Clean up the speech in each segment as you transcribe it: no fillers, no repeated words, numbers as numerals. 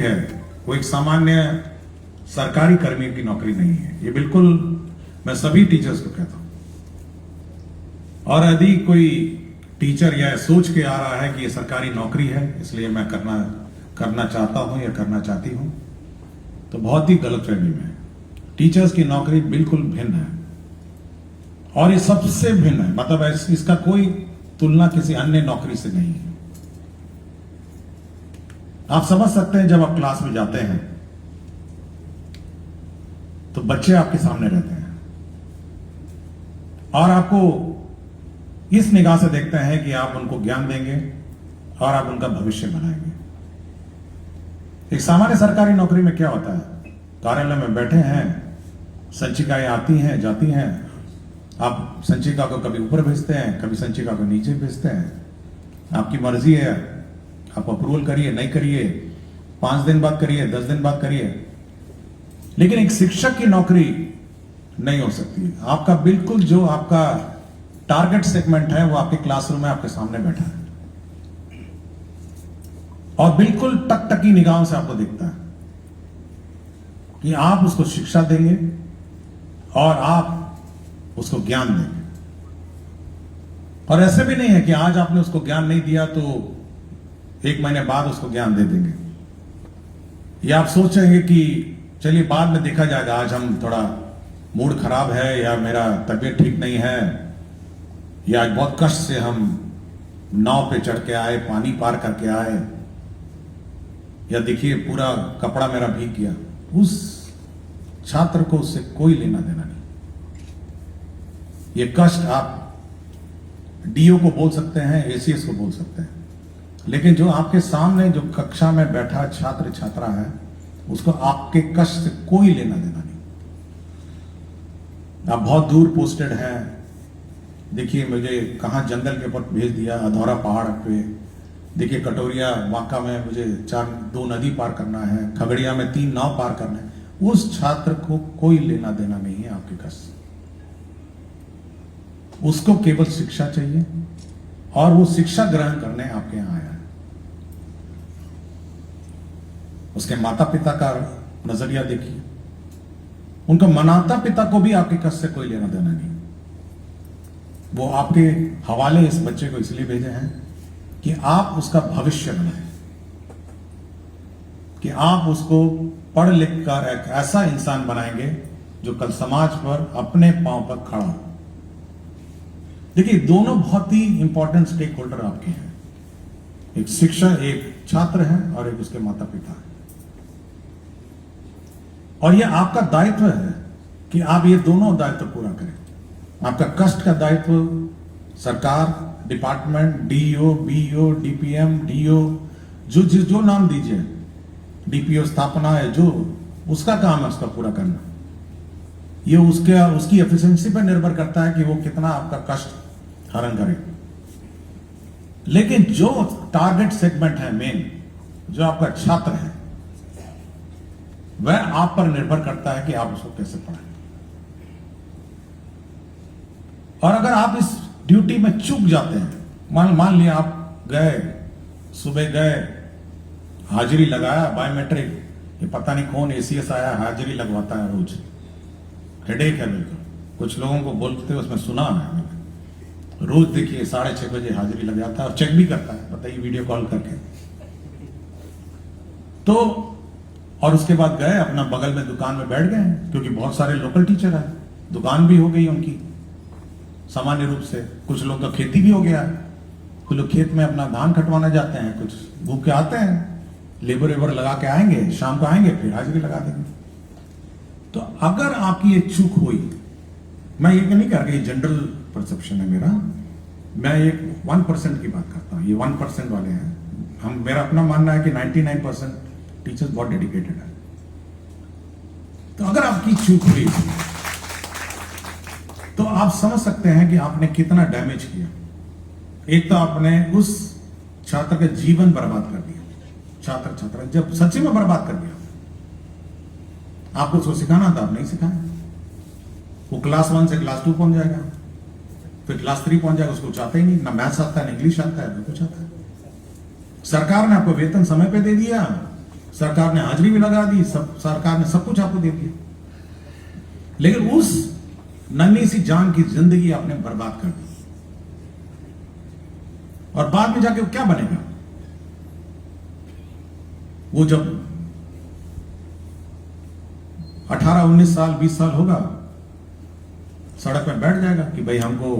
है वो एक सामान्य सरकारी कर्मी की नौकरी नहीं है। ये बिल्कुल मैं सभी टीचर्स को कहता हूं। और यदि कोई टीचर यह सोच के आ रहा है कि ये सरकारी नौकरी है इसलिए मैं करना चाहता हूं या करना चाहती हूं, तो बहुत ही गलतफहमी में है। टीचर्स की नौकरी बिल्कुल भिन्न है और ये सबसे भिन्न है, मतलब इसका कोई तुलना किसी अन्य नौकरी से नहीं है। आप समझ सकते हैं, जब आप क्लास में जाते हैं तो बच्चे आपके सामने रहते हैं और आपको इस निगाह से देखते हैं कि आप उनको ज्ञान देंगे और आप उनका भविष्य बनाएंगे। एक सामान्य सरकारी नौकरी में क्या होता है, कार्यालय में बैठे हैं, संचिकाएं आती हैं जाती हैं, आप संचिका को कभी ऊपर भेजते हैं, कभी संचिका को नीचे भेजते हैं, आपकी मर्जी है, आप अप्रूवल करिए नहीं करिए, 5 दिन बाद करिए, 10 दिन बाद करिए। लेकिन एक शिक्षक की नौकरी नहीं हो सकती। आपका बिल्कुल जो आपका टारगेट सेगमेंट है वो आपके क्लासरूम में आपके सामने बैठा है और बिल्कुल टकटकी निगाहों से आपको दिखता है कि आप उसको शिक्षा देंगे और आप उसको ज्ञान देंगे। और ऐसे भी नहीं है कि आज आपने उसको ज्ञान नहीं दिया तो 1 महीने बाद उसको ज्ञान दे देंगे, या आप सोचेंगे कि चलिए बाद में देखा जाएगा, आज हम थोड़ा मूड खराब है या मेरा तबीयत ठीक नहीं है या आज बहुत कष्ट से हम नाव पे चढ़ के आए, पानी पार करके आए, या देखिए पूरा कपड़ा मेरा भीग गया। उस छात्र को उससे कोई लेना देना नहीं। ये कष्ट आप डीओ को बोल सकते हैं, एसीएस को बोल सकते हैं, लेकिन जो आपके सामने जो कक्षा में बैठा छात्र छात्रा है उसको आपके कष्ट से कोई लेना देना नहीं। आप बहुत दूर पोस्टेड हैं, देखिए मुझे कहां जंगल के ऊपर भेज दिया, अधौरा पहाड़ पे, देखिए कटोरिया वाका में मुझे 2 नदी पार करना है, खगड़िया में 3 नाव पार करना है। उस छात्र को कोई लेना देना नहीं है आपके कष्ट से। उसको केवल शिक्षा चाहिए और वो शिक्षा ग्रहण करने आपके यहां आया है। उसके माता पिता का नजरिया देखिए, उनका माता पिता को भी आपके कष्ट से कोई लेना देना नहीं। वो आपके हवाले इस बच्चे को इसलिए भेजे हैं कि आप उसका भविष्य बनाएं, कि आप उसको पढ़ लिख कर एक ऐसा इंसान बनाएंगे जो कल समाज पर अपने पांव पर खड़ा हो। देखिए दोनों बहुत ही इंपॉर्टेंट स्टेक होल्डर आपके हैं, एक शिक्षक, एक छात्र है और एक उसके माता पिता है। और यह आपका दायित्व है कि आप ये दोनों दायित्व पूरा करें। आपका कष्ट का दायित्व सरकार, department, DEO, BEO, DPM, DO, जो नाम दीजिए, डीपीओ स्थापना है, जो उसका काम है उसका पूरा करना। ये उसकी एफिशिएंसी पर निर्भर करता है कि वो कितना आपका कष्ट हरण करे। लेकिन जो टारगेट सेगमेंट है मेन, जो आपका छात्र है, वह आप पर निर्भर करता है कि आप उसको कैसे पढ़ाएं। और अगर आप इस ड्यूटी में चूक जाते हैं, मान लिया आप गए, सुबह गए, हाजिरी लगाया, बायोमेट्रिक, ये पता नहीं कौन एसीएस आया हाजिरी लगवाता है रोज, हेडेक है बिल्कुल। कुछ लोगों को बोलते उसमें सुना है मैंने, रोज देखिए 6:30 बजे हाजिरी लग जाता है और चेक भी करता है, बताइए वीडियो कॉल करके। तो और उसके बाद गए अपना बगल में दुकान में बैठ गए, क्योंकि बहुत सारे लोकल टीचर हैं, दुकान भी हो गई उनकी सामान्य रूप से। कुछ लोग का खेती भी हो गया, कुछ लोग खेत में अपना धान कटवाने जाते हैं, कुछ भूख के आते हैं, लेबर वेबर लगा के आएंगे, शाम को आएंगे फिर हाजिरी लगा देंगे। तो अगर आपकी ये चूक हुई, मैं ये नहीं कह रहा कि जनरल परसेप्शन है मेरा, मैं एक 1% की बात करता हूं, ये 1% वाले हैं। मेरा अपना मानना है कि 99% टीचर्स बहुत डेडिकेटेड है। तो अगर आपकी चूक हुई तो आप समझ सकते हैं कि आपने कितना डैमेज किया। एक तो आपने उस छात्र का जीवन बर्बाद कर दिया, छात्र जब सच्ची में बर्बाद कर दिया। आपको उसको सिखाना था, आप नहीं सिखाया। वो क्लास 1 से क्लास 2 पहुंच जाएगा, फिर क्लास 3 पहुंच जाएगा, उसको चाहता ही नहीं, ना मैथ्स आता है, ना इंग्लिश आता है, ना कुछ आता है। सरकार ने आपको वेतन समय पे दे दिया, सरकार ने हाजिरी भी लगा दी, सब सरकार ने सब कुछ आपको दे दिया, लेकिन उस नन्ही सी जान की जिंदगी आपने बर्बाद कर दी। और बाद में जाके वो क्या बनेगा? वो जब 18, 19 साल, 20 साल होगा, सड़क पे बैठ जाएगा कि भाई हमको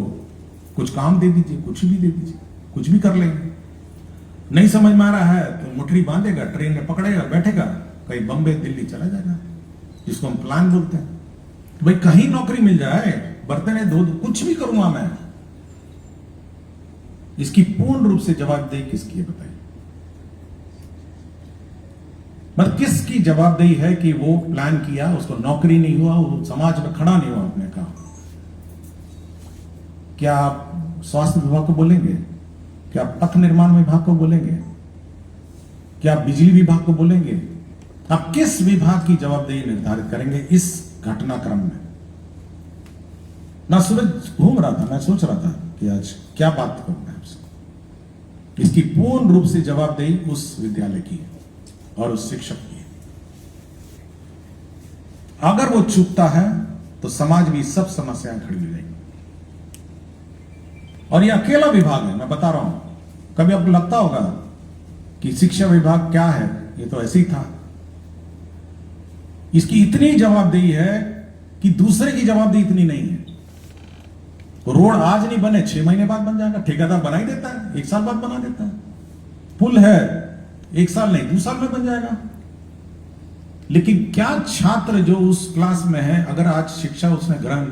कुछ काम दे दीजिए, कुछ भी दे दीजिए, कुछ भी कर लेंगे। नहीं समझ में आ रहा है तो मुठरी बांधेगा, ट्रेन में पकड़ेगा, बैठेगा, कहीं बम्बे दिल्ली चला जाएगा, जिसको हम प्लान बोलते हैं। तो भाई कहीं नौकरी मिल जाए, बर्तन धो, कुछ भी करूंगा मैं। इसकी पूर्ण रूप से जवाबदेही किसकी है बताइए? मतलब किसकी जवाबदेही है कि वो प्लान किया, उसको नौकरी नहीं हुआ, वो समाज में खड़ा नहीं हुआ अपने काम? क्या आप स्वास्थ्य विभाग को बोलेंगे? क्या आप पथ निर्माण विभाग को बोलेंगे? क्या आप बिजली विभाग को बोलेंगे? आप किस विभाग की जवाबदेही निर्धारित करेंगे इस घटनाक्रम में? ना सूरज घूम रहा था, मैं सोच रहा था कि आज क्या बात करूं मैं आपसे। इसकी पूर्ण रूप से जवाबदेही उस विद्यालय की है और उस शिक्षक की है। अगर वो चूकता है तो समाज में सब समस्याएं खड़ी हो जाएंगी। और ये अकेला विभाग है, मैं बता रहा हूं। कभी आपको लगता होगा कि शिक्षा विभाग क्या है, ये तो ऐसे ही था। इसकी इतनी जवाबदेही है कि दूसरे की जवाबदेही इतनी नहीं है। रोड आज नहीं बने, 6 महीने बाद बन जाएगा, ठेकेदार बना ही देता है, 1 साल बाद बना देता है। पुल है, 1 साल नहीं 2 साल में बन जाएगा। लेकिन क्या छात्र जो उस क्लास में है, अगर आज शिक्षा उसने ग्रहण